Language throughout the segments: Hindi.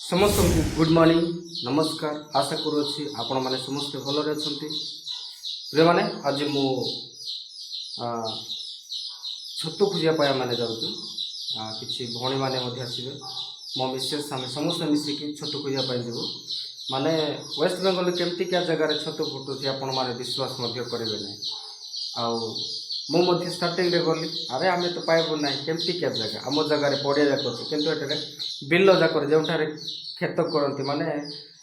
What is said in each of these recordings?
समस्त को गुड मॉर्निंग नमस्कार आशा करुँच आपण मैंने समस्ते भलरे अच्छा प्रिय मैंने आज मु छतु खोजापी मैंने जाऊँ कि भौणी मैंने आसवे मो मिसेस आम समस्त मिसिकी छतु खोजापी जीव माने वेस्ट बेंगल केमती क्या जगार छतु फुटुची आपण मैंने विश्वास करेंगे ना मु स्टार्टिंग रे गली अरे आम तो पाइबू ना केमती क्या जगह आम जगार पड़िया जाक अच्छे कितु बिल जाक जो खेत करती माने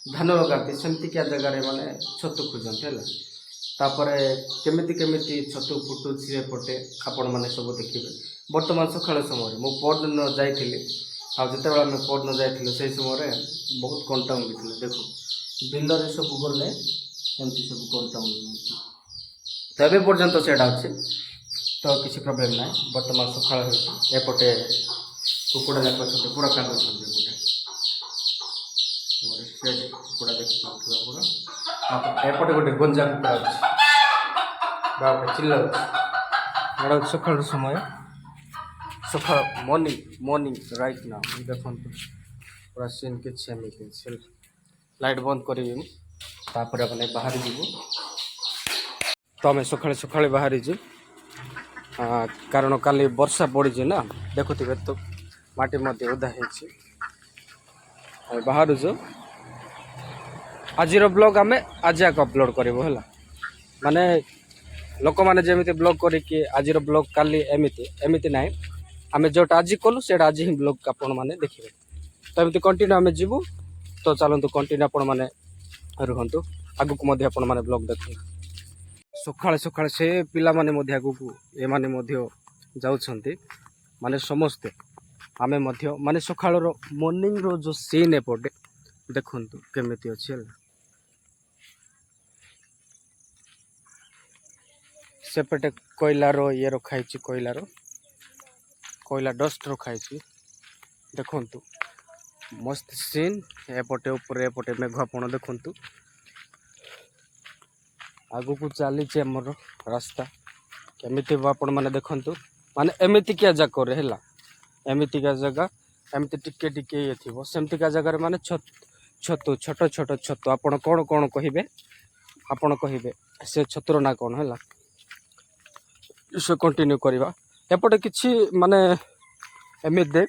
धान लगाती सेमती क्या जगार माने छतु खोजती है तापर केमिति केमिति छतु फुटुची एपटे आपण मैंने सब देखिए बर्तमान सकाल समय मु परदिन जाइली आते आम परदिन जाइलु से समय बहुत कंटा उठी देखो बिल सब गले एमती सब कंटा तो ये पर्यटन से अच्छे तो किसी प्रोब्लेम ना बर्तमान सकाल एपटे कुकुड़ा जाक अच्छा पूरा काम एपटे कुकुड़ा देखिए एपटे गोटे गंजा कुकुड़ा अच्छे चिल्ला एटा सकाल समय सकाल मॉर्निंग राइट ना देखो पूरा सीन कि लाइट बंद कर बाहर जीव तो आम सका सका बाहरी कारण काली वर्षा पड़ी ना देखुवे तो माटी मध्य ओदा बाहर आज ब्लॉग आम आज अपलोड करूँ है माने लोक मैंने जमी ब्लॉग करके आज ब्लॉग काली एमती एमती ना आम जोटा आज कलु से आज ही ब्लॉग आपण मैंने देखिए तो एमती कंटिन्यू आम जीवु तो चलतु कंटिन्यू आपण मैंने रुहतु आगक मैंने ब्लॉग देखु सकाଳେ सकाଳେ से पिला माने मध्य आगू ए माने मध्य जाउछंती माने समस्ते आमे मध्य माने सकाळर मॉर्निंग रो जो सीन एपटे देखंतु केमिति अछि सेपटे कोयलार ये रखाई कोयला डस्ट रखाई देखंतु मस्त सीन एपटे ऊपर एपटे मेघापण देखंतु आगु को चली आमर रास्ता केमिति आपण मैंने देखंतु माने एमितिका जगह है एमितिका जगह एमती टिके टिके ये थी सेमतिका जगह माने छतु छोट छोट छतु आपण कौन कौन कहे आपण कहे से छतुर ना कौन है से कंटिन्यू करवा एपटे किसी माने एमिति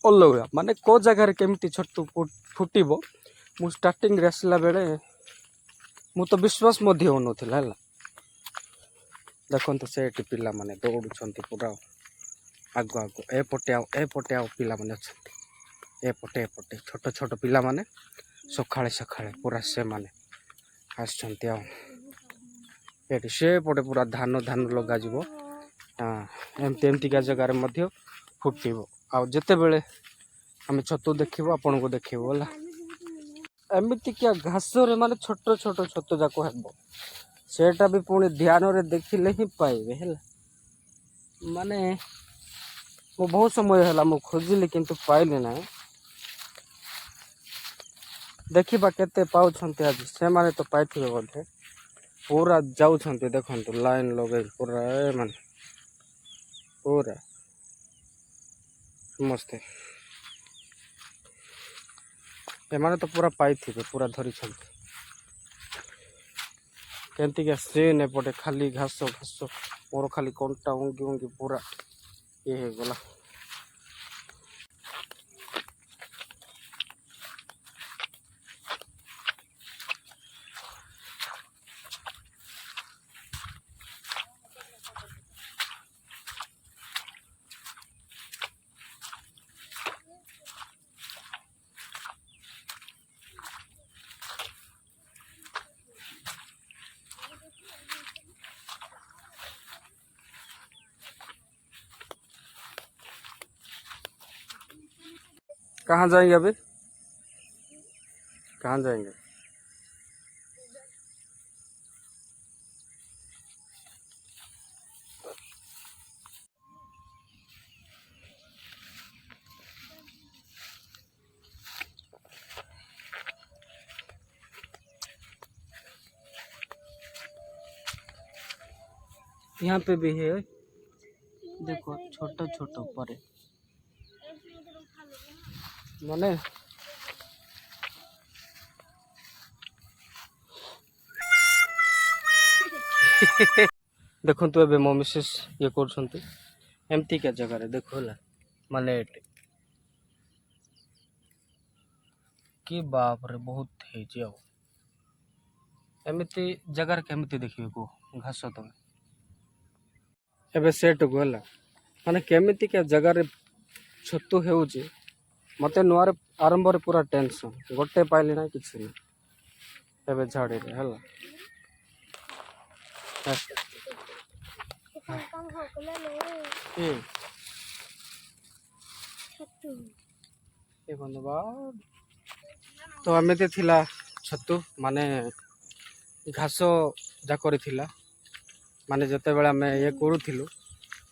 अलग माने को जगह केमिति छतु फुटब मु स्टार्टिंग आसला बेले मु तो विश्वास होना देखो से पिला माने दौड़ पूरा आगु आगु एपटे आउ पिला माने एपटे एपटे छोट छोट पिला माने सकाळे सकाळे पूरा से माने आसछंती आउ से पटे पूरा धान धान लगा जिवो एमती एमतीका जगार मध्य फुटिबो आउ जते बेले आमे छतु देखिबो आपन को देखिबो होला एमती क्या घास रे माने छोट छोट छतु जाक हेबो सेटा भी पुणी ध्यान रे देखिले ही पाइबे है माने मो बहुत समय है मु खोजिली किंतु पाइले ना देखिबा केते पाउछंती आज से माने तो पाइथिबे बोधे पूरा जाउछंती देखंतु लाइन लगे पूरा माने पूरा मस्त एमाने तो पूरा पाइथिबे पूरा धरी छंती केमती क्या सीन एपटे खाली घास घास मोर खाली कंटा उंगी उंगी पूरा ये गला कहाँ जाएंगे अभी कहाँ जाएंगे यहाँ पे भी है देखो छोटा छोटा पर माने देखो तो मो मिसेस ये करमती क्या जगह देख माने कि बाप रे बहुत एमती जगार केमती देखिए को घास तुम एबे सेट को है माने केमिति क्या जगार छतु हो मत नुआर आरंभ रे पूरा टेंशन गोटे पाइली ना किसी ना एबे झाड़ी रे हला तो एमती थिला छतु माने घास जाकर थिला माने जते बेला मैं ये करूथिलु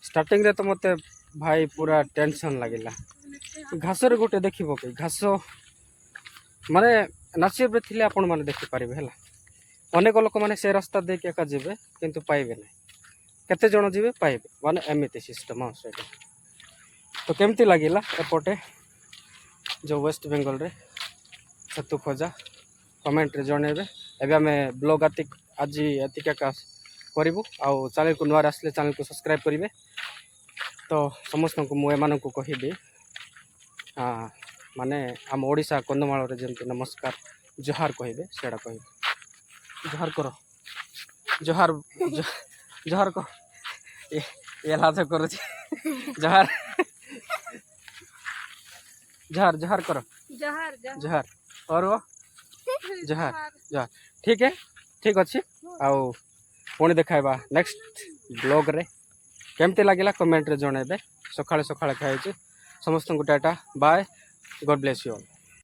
स्टार्टिंग रे तो मते भाई पूरा टेंशन लगिला घास रे गोटे देखिबो कि घास माने नाचिब रे थिले आपण माने देखि पारिबे हला अनेक लोक माने से रास्ता दे के एका जिबे किंतु पाइबे नै केते जण जिबे पाइबे माने एमिति सिस्टम से तो केमती लगिला एपटे जो वेस्ट बेंगल रे छतु खोजा कमेंट रे जणेबे एबे हमें ब्लॉग आज एतिका का करिवु आ चैनल को नुआर आसले चैनल को सब्सक्राइब करिवे तो समस्त को मु एमान को कहिबे हाँ माने आम ओडिशा कंधमाल रे जेमति नमस्कार जोहार कहिबे सेडा कहिबे जोहार करो जोहार जोहार को ये लाज करू जोहार जोहार जोहार करो जोहार जोहार और वो जोहार जोहार ठीक अच्छी आउ पुणी देखाइबा नेक्स्ट ब्लॉग रे केमती लगिला कमेंट रे जणेबे सकाळे सकाळे खाइछि समस्त को tata bye God bless you all.